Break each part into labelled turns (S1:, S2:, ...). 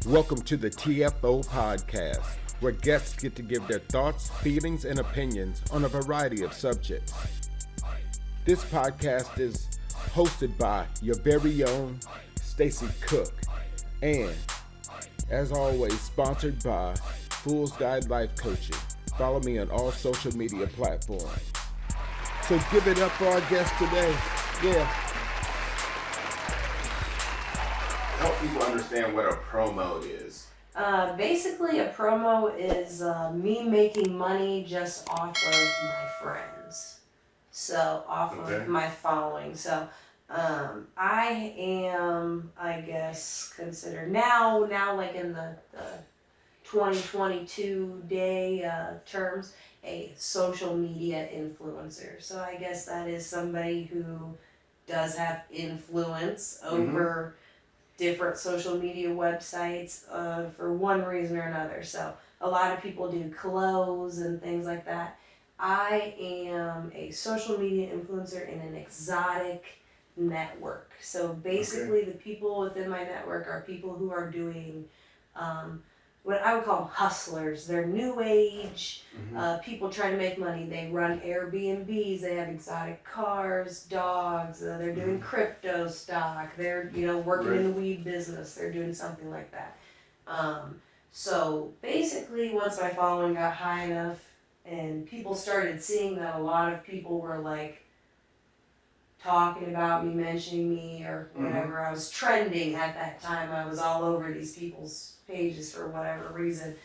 S1: Welcome to the TFO podcast, where guests get to give their thoughts, feelings, and opinions on a variety of subjects. This podcast is hosted by your very own Stacy Cook, and as always, sponsored by Fool's Guide Life Coaching. Follow me on all social media platforms. So give it up for our guest today. Help people understand what a promo is.
S2: Basically, a promo is me making money just off of my friends. So, off of my following. So, I am, I guess, considered now like in the 2022 day terms, a social media influencer. So, I guess that is somebody who does have influence over different social media websites for one reason or another. So a lot of people do clothes and things like that. I am a social media influencer in an exotic network. So basically the people within my network are people who are doing what I would call them hustlers. They're new age people trying to make money. They run Airbnbs. They have exotic cars, dogs. They're doing crypto stock. They're working in the weed business. They're doing something like that. So basically, once my following got high enough, and people started seeing that a lot of people were like talking about me, mentioning me, or whatever. I was trending at that time. I was all over these people's pages for whatever reason,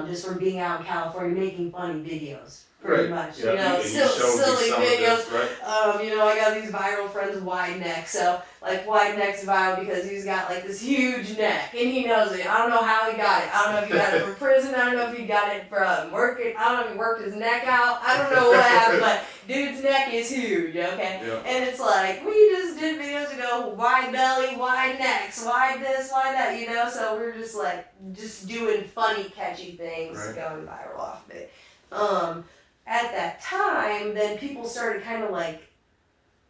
S2: just from being out in California making funny videos, pretty much.
S1: Yeah.
S2: Silly videos.
S1: Right.
S2: I got these viral friends with wide neck, so like wide neck's viral because he's got like this huge neck and he knows it. I don't know how he got it. I don't know if he got it from prison. I don't know if he got it from working. I don't know if he worked his neck out. I don't know what happened, but dude's neck is huge. Okay, and it's like we just did videos, wide belly, wide necks, wide this, wide that, So we're just like doing funny, catchy things, going viral off of it. At that time, then people started kind of like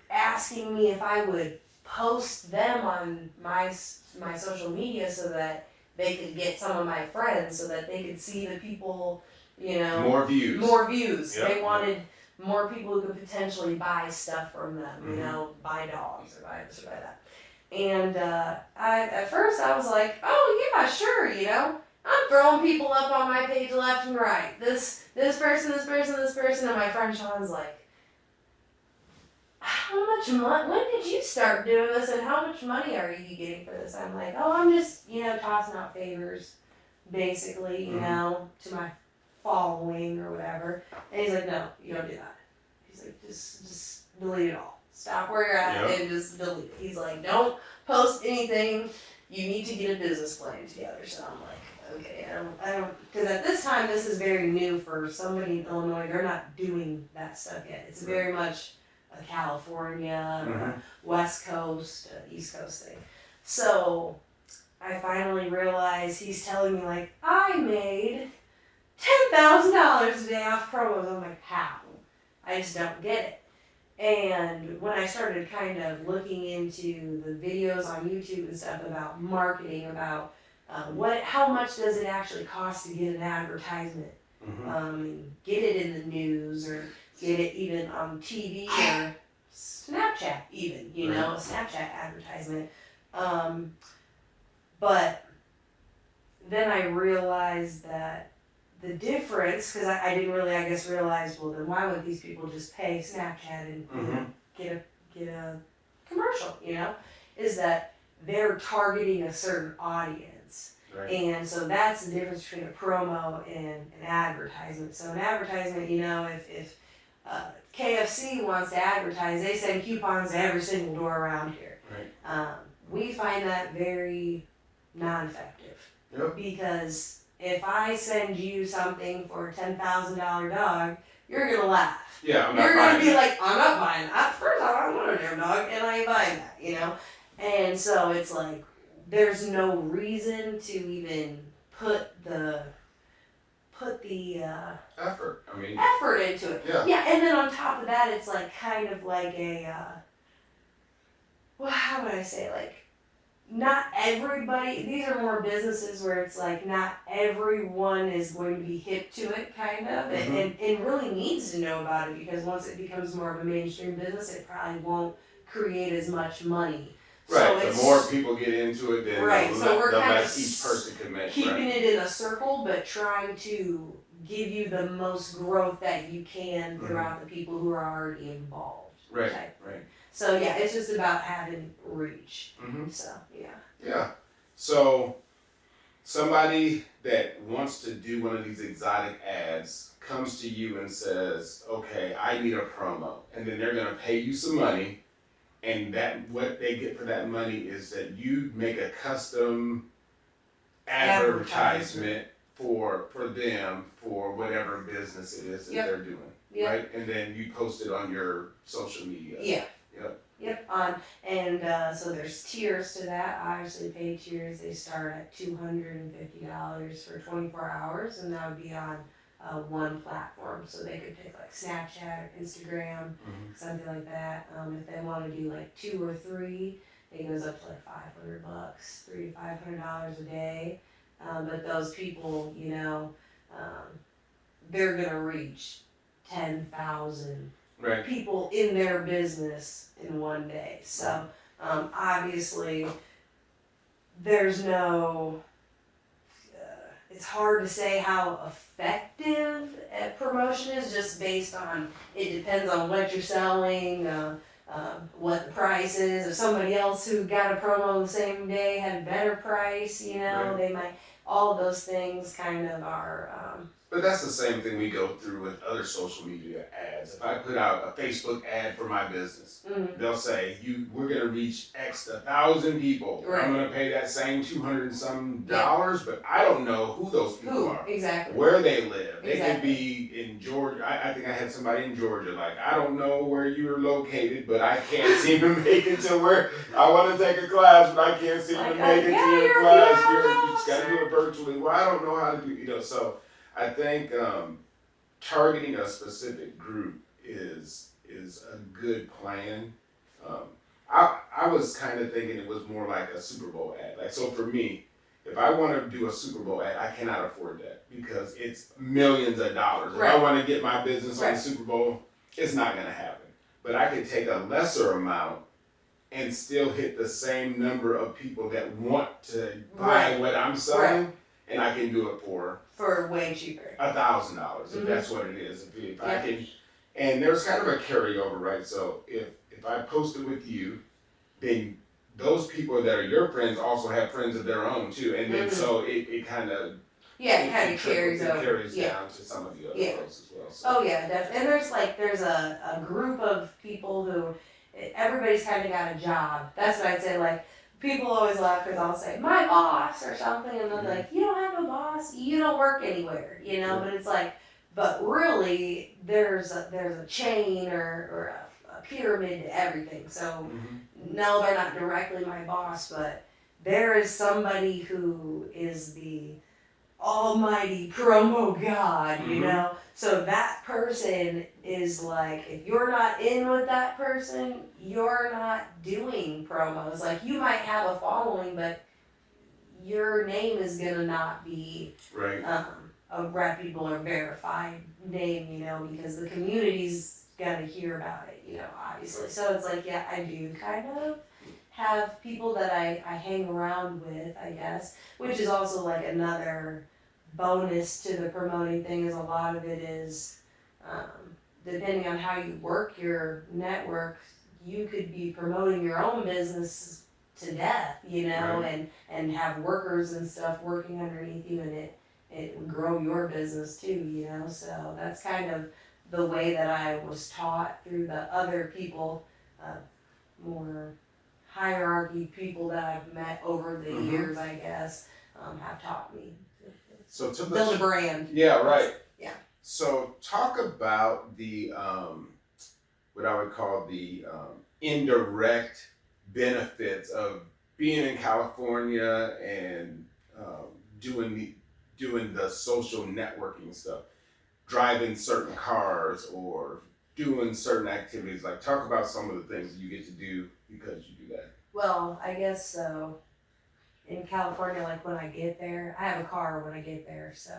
S2: asking me if I would post them on my social media so that they could get some of my friends, so that they could see the people,
S1: More views.
S2: Yep. They wanted more people who could potentially buy stuff from them, buy dogs or buy this or buy that. And at first I was like, oh yeah, sure, I'm throwing people up on my page left and right. This person, and my friend Sean's like, how much money, when did you start doing this and how much money are you getting for this? I'm like, I'm just, tossing out favors, basically, to my following or whatever. And he's like, no, you don't do that. He's like, just delete it all. Stop where you're at and just delete it. He's like, don't post anything. You need to get a business plan together. So I'm like, okay, I don't, because at this time, this is very new for somebody in Illinois. They're not doing that stuff yet. It's very much a California, West Coast, East Coast thing. So I finally realized he's telling me, like, I made $10,000 a day off promos. I'm like, how? I just don't get it. And when I started kind of looking into the videos on YouTube and stuff about marketing, about how much does it actually cost to get an advertisement, get it in the news or get it even on TV or Snapchat even, a Snapchat advertisement. But then I realized that the difference, because I didn't really, realize, well, then why would these people just pay Snapchat and get a commercial, is that they're targeting a certain audience. Right. And so that's the difference between a promo and an advertisement. So an advertisement, if KFC wants to advertise, they send coupons to every single door around here. Right. We find that very non-effective. Yep. Because if I send you something for a $10,000 dog, you're going to laugh.
S1: Yeah,
S2: you're going to be like, I'm not buying that. First off, I don't want a damn dog, and I ain't buying that, And so it's like, there's no reason to even put the
S1: effort
S2: into it. Yeah, and then on top of that, it's like kind of like a, how would I say, like, not everybody, these are more businesses where it's like not everyone is going to be hip to it, kind of, and really needs to know about it, because once it becomes more of a mainstream business, it probably won't create as much money.
S1: Right, the more people get into it, then
S2: right, so we're
S1: the
S2: kind
S1: less
S2: of
S1: each person can make.
S2: keeping it in a circle, but trying to give you the most growth that you can throughout the people who are already involved.
S1: Right, right.
S2: So yeah, it's just about having reach. So yeah.
S1: Yeah. So somebody that wants to do one of these exotic ads comes to you and says, "Okay, I need a promo," and then they're going to pay you some money, and that what they get for that money is that you make a custom advertisement for them for whatever business it is that they're doing, right? And then you post it on your social media.
S2: Yeah. Yep. So there's tiers to that. Obviously, paid tiers, they start at $250 for 24 hours, and that would be on one platform. So they could pick like Snapchat or Instagram, something like that. If they want to do like 2 or 3, it goes up to like $500, $300 to $500 a day. But those people, they're gonna reach 10,000 people in their business in one day. So obviously, there's no. It's hard to say how effective a promotion is, just based on, it depends on what you're selling, what the price is. If somebody else who got a promo the same day had a better price, they might. All of those things kind of are.
S1: But that's the same thing we go through with other social media ads. If I put out a Facebook ad for my business, they'll say, we're going to reach X 1,000 people. Right. I'm going to pay that same $200 and some dollars, but I don't know who those people are.
S2: Exactly.
S1: Where they live. They could be in Georgia. I think I had somebody in Georgia, like, I don't know where you're located, but I can't seem to make it to where I want to take a class, but I can't seem to make it to your class. You just got to do it virtually. Well, I don't know how to do, so I think targeting a specific group is a good plan. I was kind of thinking it was more like a Super Bowl ad. Like, so for me, if I want to do a Super Bowl ad, I cannot afford that because it's millions of dollars. If I want to get my business on the Super Bowl, it's not going to happen. But I could take a lesser amount and still hit the same number of people that want to buy what I'm selling, and I can do it for
S2: way cheaper.
S1: $1,000 if that's what it is. If I can, and there's kind of a carryover, right? So if I post it with you, then those people that are your friends also have friends of their own too, and then so it kind of
S2: carries over.
S1: It carries down to some of the other folks as well. So.
S2: Oh yeah, definitely. And there's a group of people who everybody's kind of got a job. That's what I'd say. Like, people always laugh because I'll say, my boss or something, and they'll be like, you don't have no boss, you don't work anywhere, but it's like, but really, there's a chain or a pyramid to everything. So, no, they're not directly my boss, but there is somebody who is the almighty promo god, So that person is like, if you're not in with that person, you're not doing promos. Like, you might have a following, but your name is gonna not be a reputable or verified name, because the community's gonna hear about it, obviously. So it's like, yeah, I do kind of have people that I hang around with, I guess, which is also like another bonus to the promoting thing. Is a lot of it is depending on how you work your network, you could be promoting your own business to death, and have workers and stuff working underneath you, and it would grow your business too, so that's kind of the way that I was taught through the other people, more hierarchy people that I've met over the years, I guess, have taught me.
S1: So to
S2: build a brand.
S1: Yeah, right.
S2: Yeah.
S1: So talk about the what I would call the indirect benefits of being in California and doing the social networking stuff, driving certain cars or doing certain activities. Like, talk about some of the things you get to do because you do that.
S2: Well, I guess so. in California, like when I get there, I have a car when I get there, so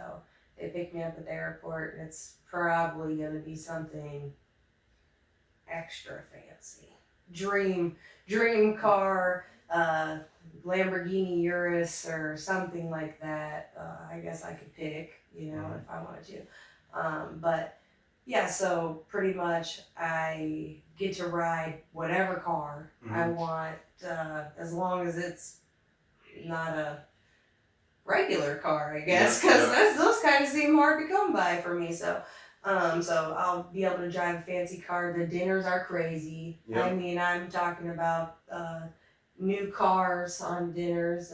S2: they pick me up at the airport, and it's probably gonna be something extra fancy. Dream car, Lamborghini Urus or something like that. I guess I could pick, if I wanted to. But yeah, so pretty much I get to ride whatever car I want, as long as it's not a regular car, I guess, because those kind of seem hard to come by for me. So I'll be able to drive a fancy car. The dinners are crazy. Yep. I mean, I'm talking about new cars on dinners.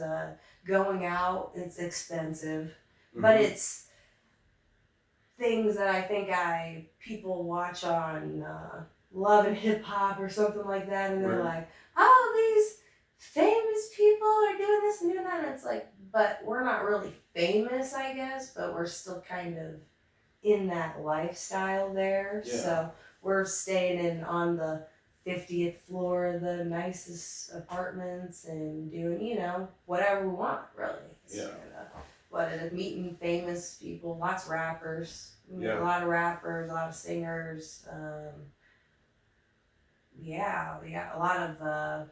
S2: Going out, it's expensive, but it's things that I think people watch on Love and Hip Hop or something like that, and they're like, oh, these famous people are doing this and doing that, and it's like, but we're not really famous, I guess, but we're still kind of in that lifestyle there. Yeah. So we're staying on the 50th floor of the nicest apartments and doing, whatever we want, really. Yeah. Meeting famous people, lots of rappers, a lot of rappers, a lot of singers. A lot of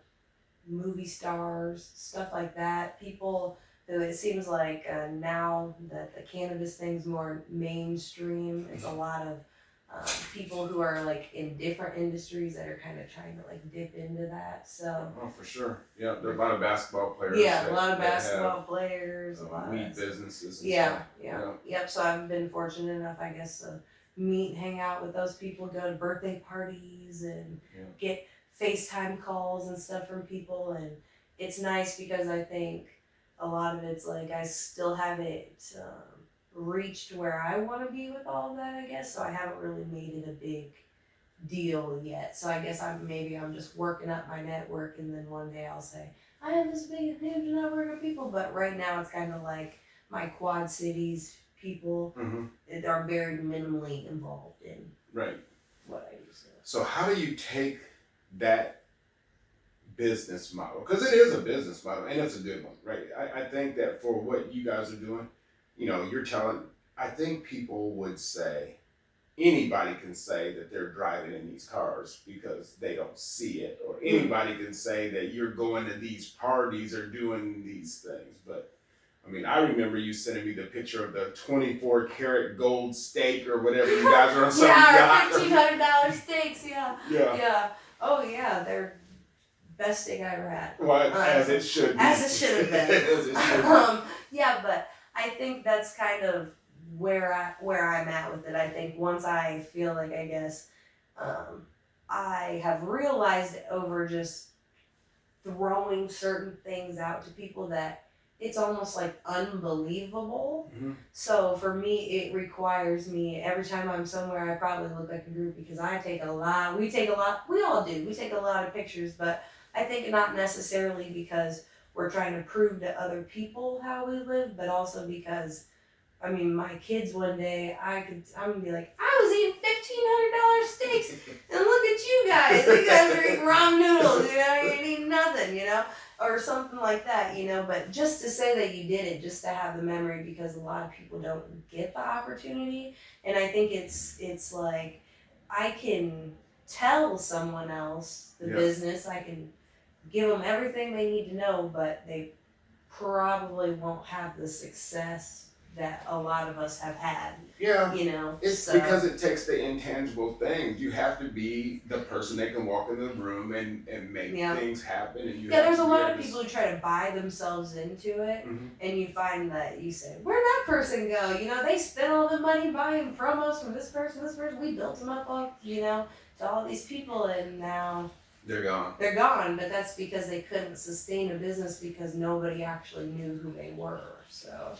S2: movie stars, stuff like that. People who, it seems like now that the cannabis thing's more mainstream, it's a lot of people who are like in different industries that are kind of trying to like dip into that. So.
S1: Oh, for sure. Yeah, there are a lot of basketball players.
S2: Yeah, a lot of basketball players. A lot
S1: of businesses. And
S2: stuff. Yep. So I've been fortunate enough, I guess, to meet, hang out with those people, go to birthday parties, and get FaceTime calls and stuff from people, and it's nice because I think a lot of it's like I still haven't reached where I want to be with all of that, I guess, so I haven't really made it a big deal yet. So I guess I'm just working up my network, and then one day I'll say I have this big huge network of people, but right now it's kind of like my Quad Cities people are very minimally involved in what I used to.
S1: So how do you take that business model, because it is a business model and it's a good one, right? I think that for what you guys are doing, you're telling, I think people would say, anybody can say that they're driving in these cars because they don't see it, or anybody can say that you're going to these parties or doing these things, but I mean, I remember you sending me the picture of the 24 karat gold steak or whatever you guys are on some yacht.
S2: $1,500 steaks, yeah. Oh yeah, they're best steak I ever had.
S1: Well, as it should be.
S2: As it should have been. As it should be. Yeah, but I think that's kind of where I'm at with it. I think once I feel like, I guess, I have realized over just throwing certain things out to people that it's almost like unbelievable. So for me, it requires me, every time I'm somewhere, I probably look like a group because we all do, we take a lot of pictures, but I think not necessarily because we're trying to prove to other people how we live, but also because, I mean, my kids one day, I'm gonna be like, I was eating $1,500 steaks, and look at you guys are eating ramen noodles, you ain't eating nothing, or something like that, but just to say that you did it, just to have the memory, because a lot of people don't get the opportunity, and I think it's like, I can tell someone else the business, I can give them everything they need to know, but they probably won't have the success that a lot of us have had.
S1: Yeah. It's because it takes the intangible things. You have to be the person that can walk in the room and make things happen. And
S2: there's a lot of people who try to buy themselves into it, and you find that you say, where'd that person go? They spent all the money buying promos from this person. We built them up, to all these people, and now
S1: they're gone.
S2: But that's because they couldn't sustain a business because nobody actually knew who they were. So,